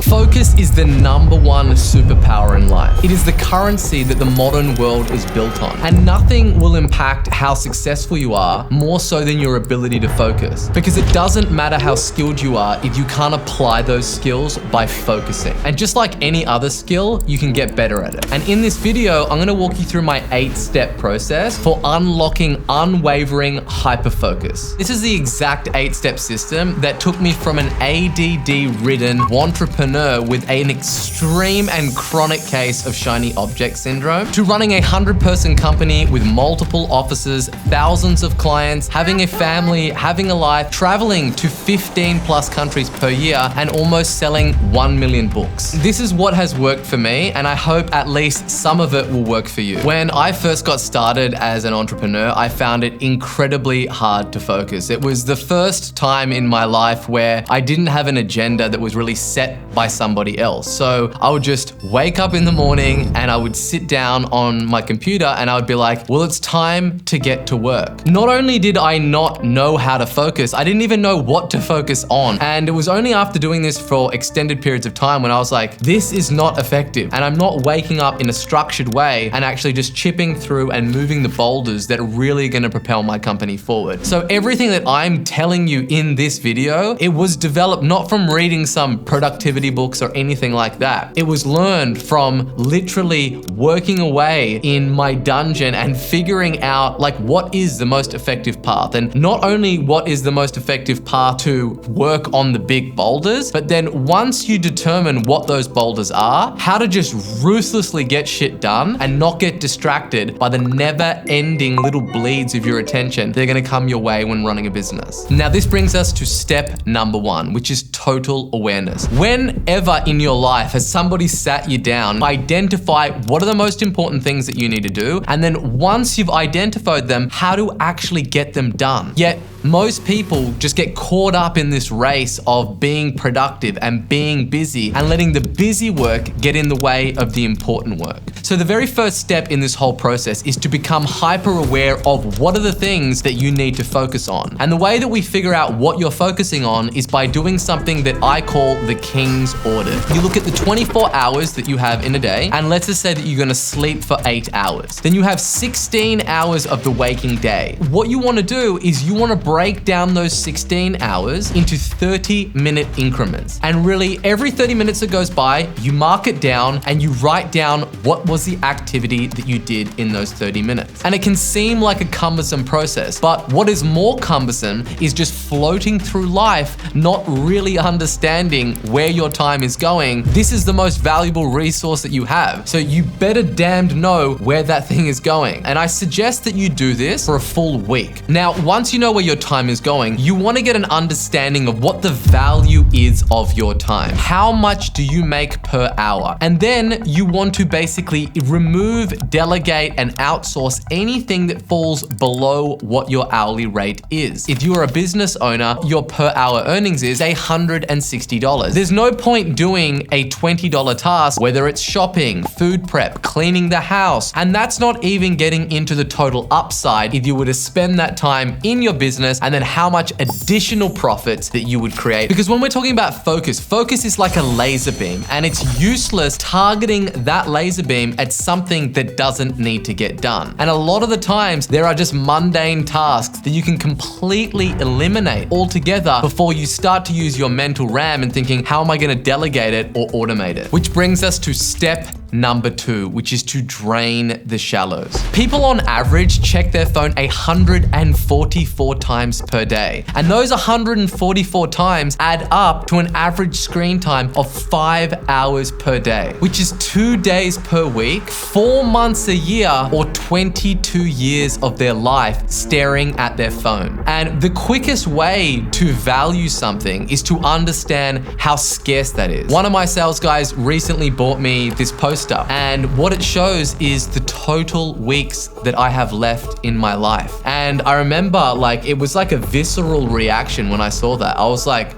Focus is the #1 superpower in life. It is the currency that the modern world is built on. And nothing will impact how successful you are more so than your ability to focus. Because it doesn't matter how skilled you are if you can't apply those skills by focusing. And just like any other skill, you can get better at it. And in this video, I'm gonna walk you through my 8-step process for unlocking unwavering hyperfocus. This is the exact 8-step system that took me from an ADD-ridden entrepreneur with an extreme and chronic case of shiny object syndrome to running a 100-person company with multiple offices, thousands of clients, having a family, having a life, traveling to 15+ countries per year, and almost selling 1 million books. This is what has worked for me, and I hope at least some of it will work for you. When I first got started as an entrepreneur, I found it incredibly hard to focus. It was the first time in my life where I didn't have an agenda that was really set by somebody else. So I would just wake up in the morning and I would sit down on my computer and I would be like, well, it's time to get to work. Not only did I not know how to focus, I didn't even know what to focus on. And it was only after doing this for extended periods of time when I was like, this is not effective. And I'm not waking up in a structured way and actually just chipping through and moving the boulders that are really gonna propel my company forward. So everything that I'm telling you in this video, it was developed not from reading some productivity books or anything like that. It was learned from literally working away in my dungeon and figuring out like what is the most effective path. And not only what is the most effective path to work on the big boulders, but then once you determine what those boulders are, how to just ruthlessly get shit done and not get distracted by the never-ending little bleeds of your attention that are gonna come your way when running a business. Now, this brings us to step #1, which is total awareness. Whenever in your life has somebody sat you down, identify what are the most important things that you need to do, and then once you've identified them, how to actually get them done. Yet, most people just get caught up in this race of being productive and being busy and letting the busy work get in the way of the important work. So the very first step in this whole process is to become hyper aware of what are the things that you need to focus on. And the way that we figure out what you're focusing on is by doing something that I call the King's Audit. You look at the 24 hours that you have in a day, and let's just say that you're gonna sleep for 8 hours. Then you have 16 hours of the waking day. What you wanna do is you wanna break down those 16 hours into 30-minute increments. And really, every 30 minutes that goes by, you mark it down and you write down what was the activity that you did in those 30 minutes. And it can seem like a cumbersome process, but what is more cumbersome is just floating through life, not really understanding where your time is going. This is the most valuable resource that you have. So you better damned know where that thing is going. And I suggest that you do this for a full week. Now, once you know where your time is going, you want to get an understanding of what the value is of your time. How much do you make per hour? And then you want to basically remove, delegate, and outsource anything that falls below what your hourly rate is. If you're a business owner, your per hour earnings is $160. There's no point doing a $20 task, whether it's shopping, food prep, cleaning the house, and that's not even getting into the total upside if you were to spend that time in your business and then how much additional profits that you would create. Because when we're talking about focus, focus is like a laser beam, and it's useless targeting that laser beam at something that doesn't need to get done. And a lot of the times, there are just mundane tasks that you can completely eliminate altogether before you start to use your mental RAM and thinking, how am I gonna delegate it or automate it? Which brings us to step #2, which is to drain the shallows. People on average check their phone 144 times per day. And those 144 times add up to an average screen time of 5 hours per day, which is 2 days per week, 4 months a year, or 22 years of their life staring at their phone. And the quickest way to value something is to understand how scarce that is. One of my sales guys recently bought me this poster, and what it shows is the total weeks that I have left in my life. And I remember, like, it was like a visceral reaction when I saw that. I was like,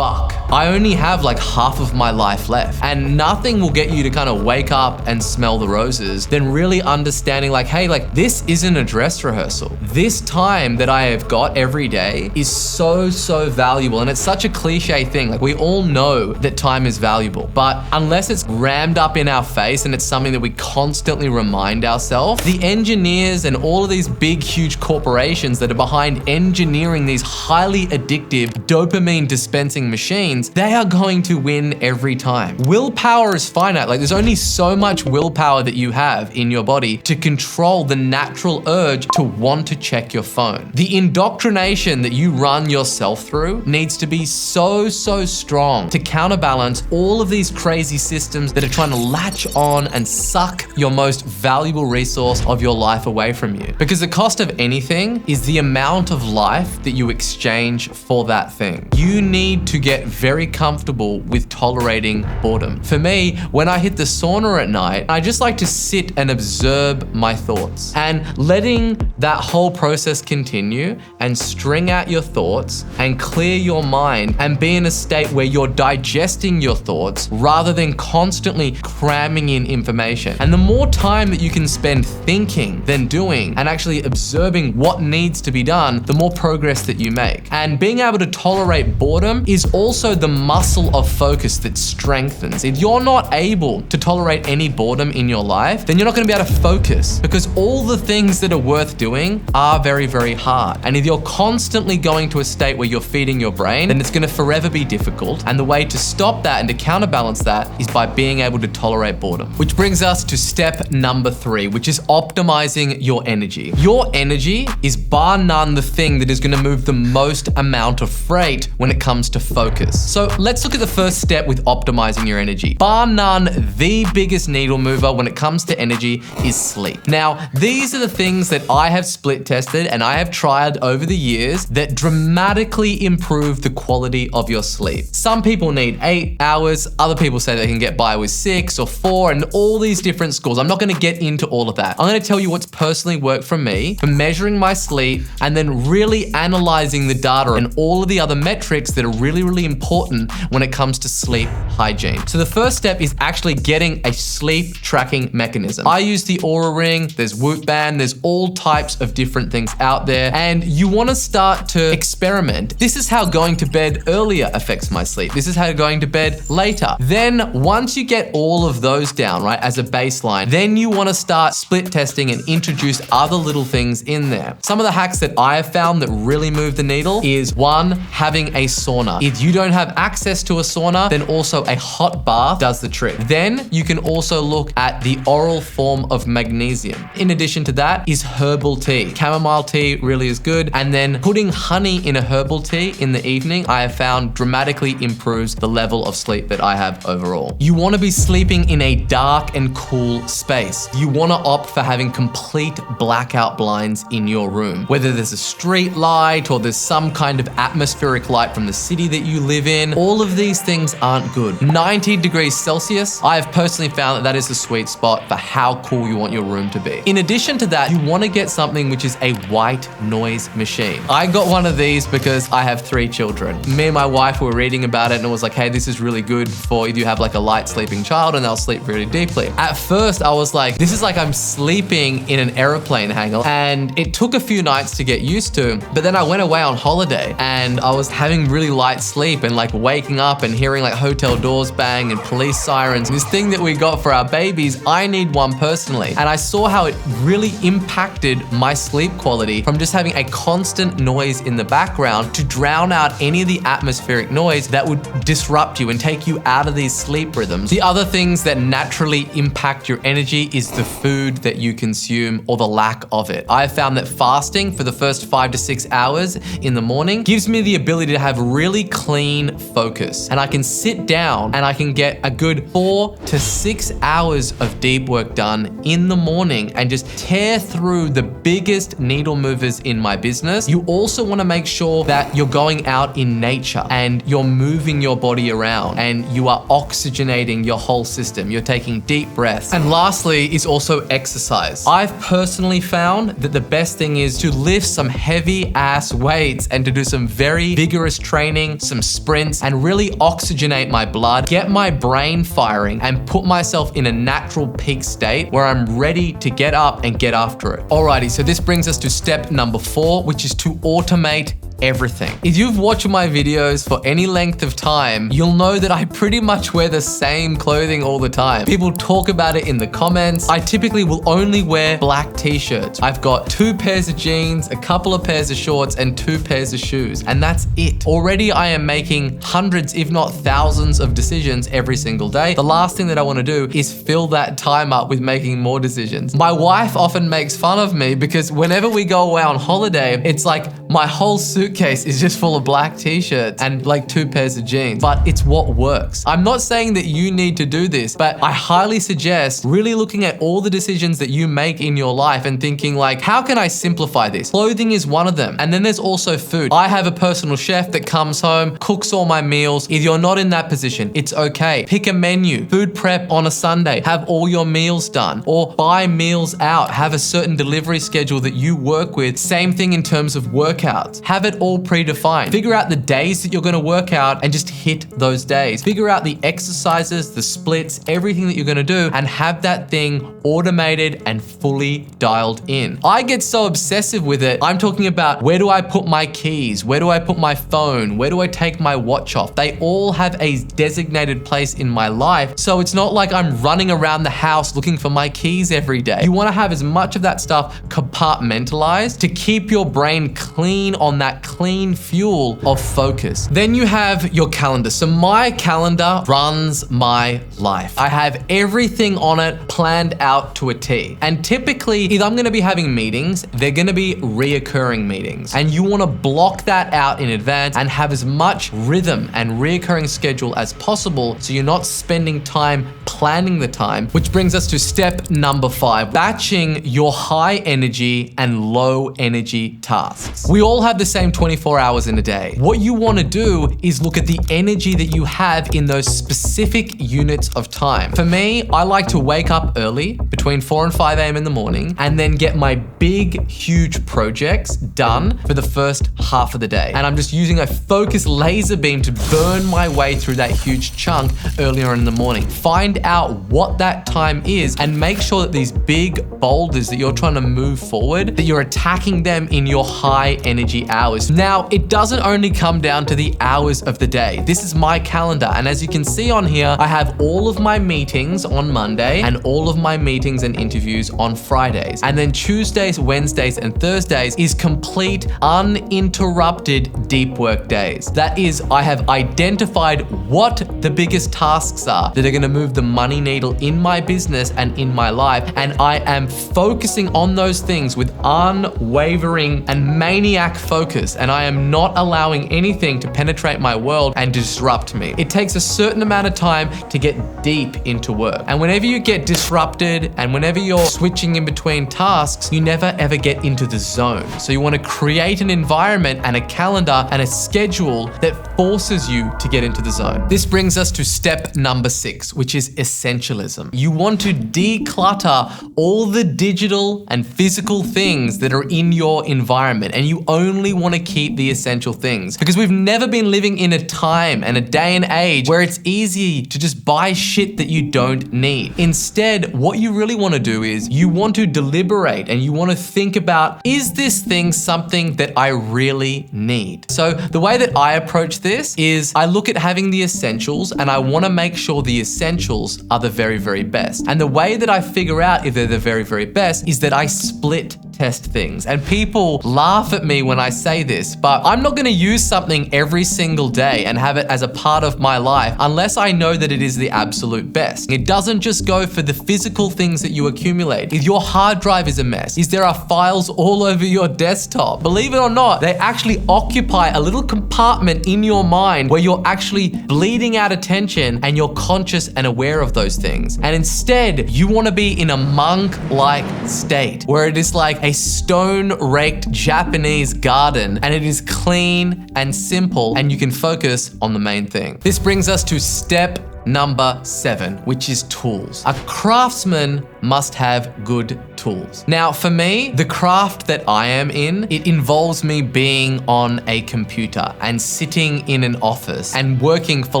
fuck, I only have like half of my life left. And nothing will get you to kind of wake up and smell the roses than really understanding like, hey, like this isn't a dress rehearsal. This time that I have got every day is so valuable. And it's such a cliche thing. Like we all know that time is valuable, but unless it's rammed up in our face and it's something that we constantly remind ourselves, the engineers and all of these big, huge corporations that are behind engineering these highly addictive dopamine dispensing machines, they are going to win every time. Willpower is finite. Like there's only so much willpower that you have in your body to control the natural urge to want to check your phone. The indoctrination that you run yourself through needs to be so strong to counterbalance all of these crazy systems that are trying to latch on and suck your most valuable resource of your life away from you. Because the cost of anything is the amount of life that you exchange for that thing. You need to get very comfortable with tolerating boredom. For me, when I hit the sauna at night, I just like to sit and observe my thoughts and letting that whole process continue and string out your thoughts and clear your mind and be in a state where you're digesting your thoughts rather than constantly cramming in information. And the more time that you can spend thinking than doing and actually observing what needs to be done, the more progress that you make. And being able to tolerate boredom is also the muscle of focus that strengthens. If you're not able to tolerate any boredom in your life, then you're not going to be able to focus, because all the things that are worth doing are very hard. And if you're constantly going to a state where you're feeding your brain, then it's going to forever be difficult. And the way to stop that and to counterbalance that is by being able to tolerate boredom. Which brings us to step number 3, which is optimizing your energy. Your energy is bar none the thing that is going to move the most amount of freight when it comes to focus. So let's look at the first step with optimizing your energy. Bar none, the biggest needle mover when it comes to energy is sleep. Now, these are the things that I have split tested and I have tried over the years that dramatically improve the quality of your sleep. Some people need 8 hours, other people say they can get by with 6 or 4 and all these different scores. I'm not going to get into all of that. I'm going to tell you what's personally worked for me for measuring my sleep and then really analyzing the data and all of the other metrics that are really important when it comes to sleep hygiene. So the first step is actually getting a sleep tracking mechanism. I use the Oura Ring, there's Whoop Band, there's all types of different things out there, and you want to start to experiment. This is how going to bed earlier affects my sleep. This is how going to bed later. Then once you get all of those down, right, as a baseline, then you want to start split testing and introduce other little things in there. Some of the hacks that I have found that really move the needle is 1, having a sauna. If you don't have access to a sauna, then also a hot bath does the trick. Then you can also look at the oral form of magnesium. In addition to that is herbal tea. Chamomile tea really is good. And then putting honey in a herbal tea in the evening, I have found dramatically improves the level of sleep that I have overall. You want to be sleeping in a dark and cool space. You want to opt for having complete blackout blinds in your room. Whether there's a street light or there's some kind of atmospheric light from the city that you live in, all of these things aren't good. 90 degrees Celsius, I have personally found that that is the sweet spot for how cool you want your room to be. In addition to that, you want to get something which is a white noise machine. I got one of these because I have 3 children. Me and my wife were reading about it and it was like, hey, this is really good for if you have like a light sleeping child and they'll sleep really deeply. At first, I was like, this is like I'm sleeping in an airplane hangar, and it took a few nights to get used to, but then I went away on holiday and I was having really light sleep and like waking up and hearing like hotel doors bang and police sirens. This thing that we got for our babies, I need one personally. And I saw how it really impacted my sleep quality from just having a constant noise in the background to drown out any of the atmospheric noise that would disrupt you and take you out of these sleep rhythms. The other things that naturally impact your energy is the food that you consume or the lack of it. I have found that fasting for the first 5 to 6 hours in the morning gives me the ability to have really clean focus. And I can sit down and I can get a good 4 to 6 hours of deep work done in the morning and just tear through the biggest needle movers in my business. You also want to make sure that you're going out in nature and you're moving your body around and you are oxygenating your whole system. You're taking deep breaths. And lastly is also exercise. I've personally found that the best thing is to lift some heavy ass weights and to do some very vigorous training some sprints, and really oxygenate my blood, get my brain firing, and put myself in a natural peak state where I'm ready to get up and get after it. Alrighty, so this brings us to step number 4, which is to automate everything. If you've watched my videos for any length of time, you'll know that I pretty much wear the same clothing all the time. People talk about it in the comments. I typically will only wear black t-shirts. I've got 2 pairs of jeans, a couple of pairs of shorts, and 2 pairs of shoes, and that's it. Already I am making hundreds, if not thousands of decisions every single day. The last thing that I want to do is fill that time up with making more decisions. My wife often makes fun of me because whenever we go away on holiday, it's like my whole suitcase is just full of black t-shirts and like 2 pairs of jeans, but it's what works. I'm not saying that you need to do this, but I highly suggest really looking at all the decisions that you make in your life and thinking like, how can I simplify this? Clothing is one of them. And then there's also food. I have a personal chef that comes home, cooks all my meals. If you're not in that position, it's okay. Pick a menu, food prep on a Sunday, have all your meals done, or buy meals out, have a certain delivery schedule that you work with. Same thing in terms of workouts. Have it all predefined. Figure out the days that you're going to work out and just hit those days. Figure out the exercises, the splits, everything that you're going to do, and have that thing automated and fully dialed in. I get so obsessive with it. I'm talking about, where do I put my keys? Where do I put my phone? Where do I take my watch off? They all have a designated place in my life. So it's not like I'm running around the house looking for my keys every day. You want to have as much of that stuff compartmentalized to keep your brain clean on that clean fuel of focus. Then you have your calendar. So my calendar runs my life. I have everything on it planned out to a T. And typically, if I'm going to be having meetings, they're going to be reoccurring meetings. And you want to block that out in advance and have as much rhythm and reoccurring schedule as possible so you're not spending time planning the time, which brings us to step number 5, batching your high energy and low energy tasks. We all have the same 24 hours in a day. What you want to do is look at the energy that you have in those specific units of time. For me, I like to wake up early, between 4 and 5 a.m. in the morning, and then get my big, huge projects done for the first half of the day. And I'm just using a focused laser beam to burn my way through that huge chunk earlier in the morning. Find out what that time is and make sure that these big boulders that you're trying to move forward, that you're attacking them in your high energy hours. Now, it doesn't only come down to the hours of the day. This is my calendar, and as you can see on here, I have all of my meetings on Monday and all of my meetings and interviews on Fridays. And then Tuesdays, Wednesdays, and Thursdays is complete, uninterrupted deep work days. That is, I have identified what the biggest tasks are that are going to move the money needle in my business and in my life, and I am focusing on those things with unwavering and maniac focus, and I am not allowing anything to penetrate my world and disrupt me. It takes a certain amount of time to get deep into work, and whenever you get disrupted and whenever you're switching in between tasks, you never ever get into the zone. So you want to create an environment and a calendar and a schedule that forces you to get into the zone. This brings us to step number 6, which is essentialism. You want to declutter all the digital and physical things that are in your environment, and you only want to keep the essential things, because we've never been living in a time and a day and age where it's easy to just buy shit that you don't need. Instead, what you really want to do is you want to deliberate and you want to think about, is this thing something that I really need? So the way that I approach this is I look at having the essentials and I want to make sure the essentials are the very, very best. And the way that I figure out if they're the very, very best is that I split test things. And people laugh at me when I say this, but I'm not going to use something every single day and have it as a part of my life unless I know that it is the absolute best. It doesn't just go for the physical things that you accumulate. If your hard drive is a mess, if there are files all over your desktop, believe it or not, they actually occupy a little compartment in your mind where you're actually bleeding out attention and you're conscious and aware of those things. And instead, you want to be in a monk-like state where it is like a stone-raked Japanese garden and it is clean and simple and you can focus on the main thing. This brings us to step number 7, which is tools. A craftsman must have good tools. Now, for me, the craft that I am in, it involves me being on a computer and sitting in an office and working for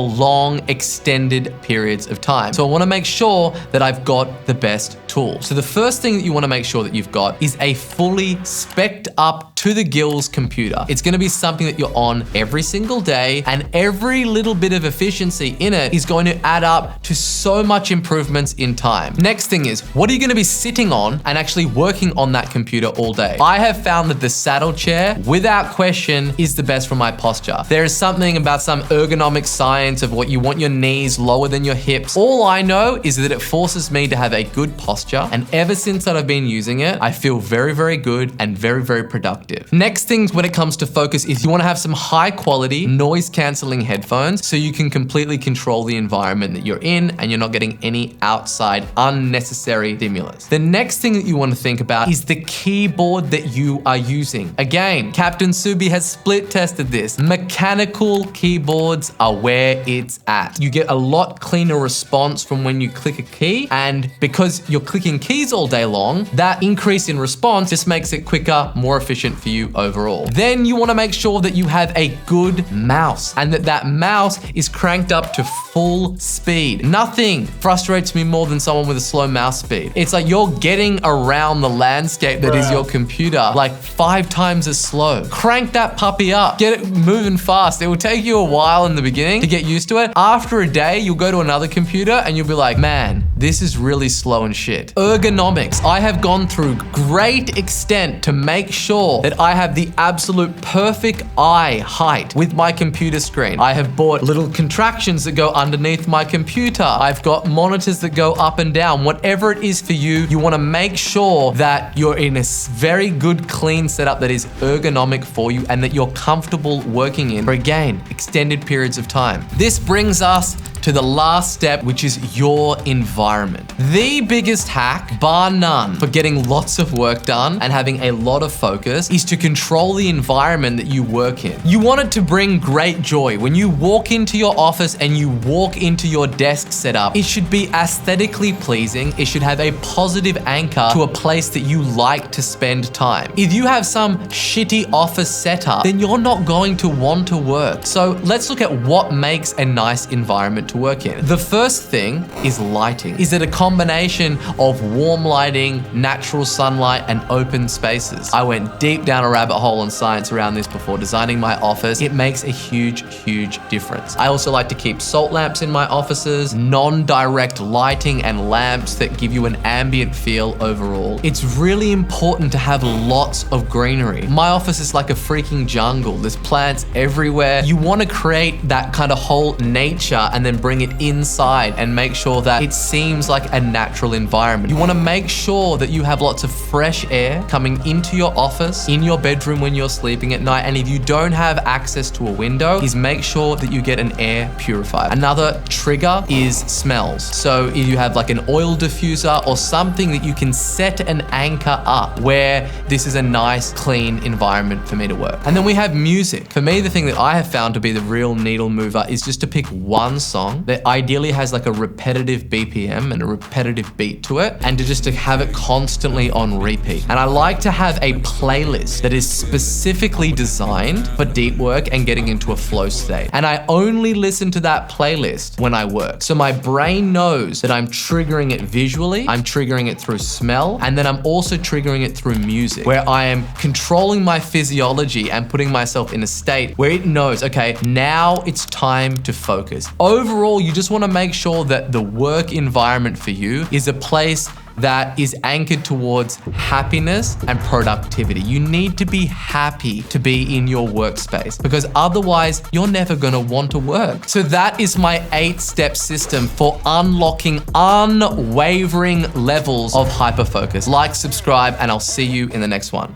long, extended periods of time. So I want to make sure that I've got the best tools. So the first thing that you want to make sure that you've got is a fully spec'd up to the gills computer. It's going to be something that you're on every single day, and every little bit of efficiency in it is going to add up to so much improvements in time. Next thing is, what are you going to be sitting on and actually working on that computer all day? I have found that the saddle chair, without question, is the best for my posture. There is something about some ergonomic science of what you want your knees lower than your hips. All I know is that it forces me to have a good posture, and ever since that I've been using it, I feel very, very good and very, very productive. Next things when it comes to focus is you want to have some high quality noise cancelling headphones so you can completely control the environment that you're in and you're not getting any outside unnecessary stimulus. The next thing that you want to think about is the keyboard that you are using. Again, Captain Subi has split tested this. Mechanical keyboards are where it's at. You get a lot cleaner response from when you click a key, and because you're clicking keys all day long, that increase in response just makes it quicker, more efficient for you overall. Then you want to make sure that you have a good mouse and that mouse is cranked up to full speed. Nothing frustrates me more than someone with a slow mouse speed. It's like you're getting around the landscape that is your computer like 5 times as slow. Crank that puppy up. Get it moving fast. It will take you a while in the beginning to get used to it. After a day, you'll go to another computer and you'll be like, man, this is really slow and shit. Ergonomics. I have gone through great extent to make sure that I have the absolute perfect eye height with my computer screen. I have bought little contractions that go underneath my computer. I've got monitors that go up and down. Whatever it is for you, you want to make sure that you're in a very good, clean setup that is ergonomic for you and that you're comfortable working in for, again, extended periods of time. This brings us to the last step, which is your environment. The biggest hack, bar none, for getting lots of work done and having a lot of focus is to control the environment that you work in. You want it to bring great joy. When you walk into your office and you walk into your desk setup, it should be aesthetically pleasing. It should have a positive anchor to a place that you like to spend time. If you have some shitty office setup, then you're not going to want to work. So let's look at what makes a nice environment to work in. The first thing is lighting. Is it a combination of warm lighting, natural sunlight, and open spaces? I went deep down a rabbit hole in science around this before designing my office. It makes a huge, huge difference. I also like to keep salt lamps in my offices, non-direct lighting and lamps that give you an ambient feel overall. It's really important to have lots of greenery. My office is like a freaking jungle. There's plants everywhere. You want to create that kind of whole nature and then bring it inside and make sure that it seems like a natural environment. You want to make sure that you have lots of fresh air coming into your office, in your bedroom when you're sleeping at night. And if you don't have access to a window, is make sure that you get an air purifier. Another trigger is smells. So if you have like an oil diffuser or something that you can set an anchor up where this is a nice, clean environment for me to work. And then we have music. For me, the thing that I have found to be the real needle mover is just to pick one song that ideally has like a repetitive BPM and a repetitive beat to it, and to have it constantly on repeat. And I like to have a playlist that is specifically designed for deep work and getting into a flow state. And I only listen to that playlist when I work. So my brain knows that I'm triggering it visually, I'm triggering it through smell, and then I'm also triggering it through music, where I am controlling my physiology and putting myself in a state where it knows, okay, now it's time to focus. Overall, you just want to make sure that the work environment for you is a place that is anchored towards happiness and productivity. You need to be happy to be in your workspace, because otherwise you're never going to want to work. So that is my 8-step system for unlocking unwavering levels of hyperfocus. Like, subscribe, and I'll see you in the next one.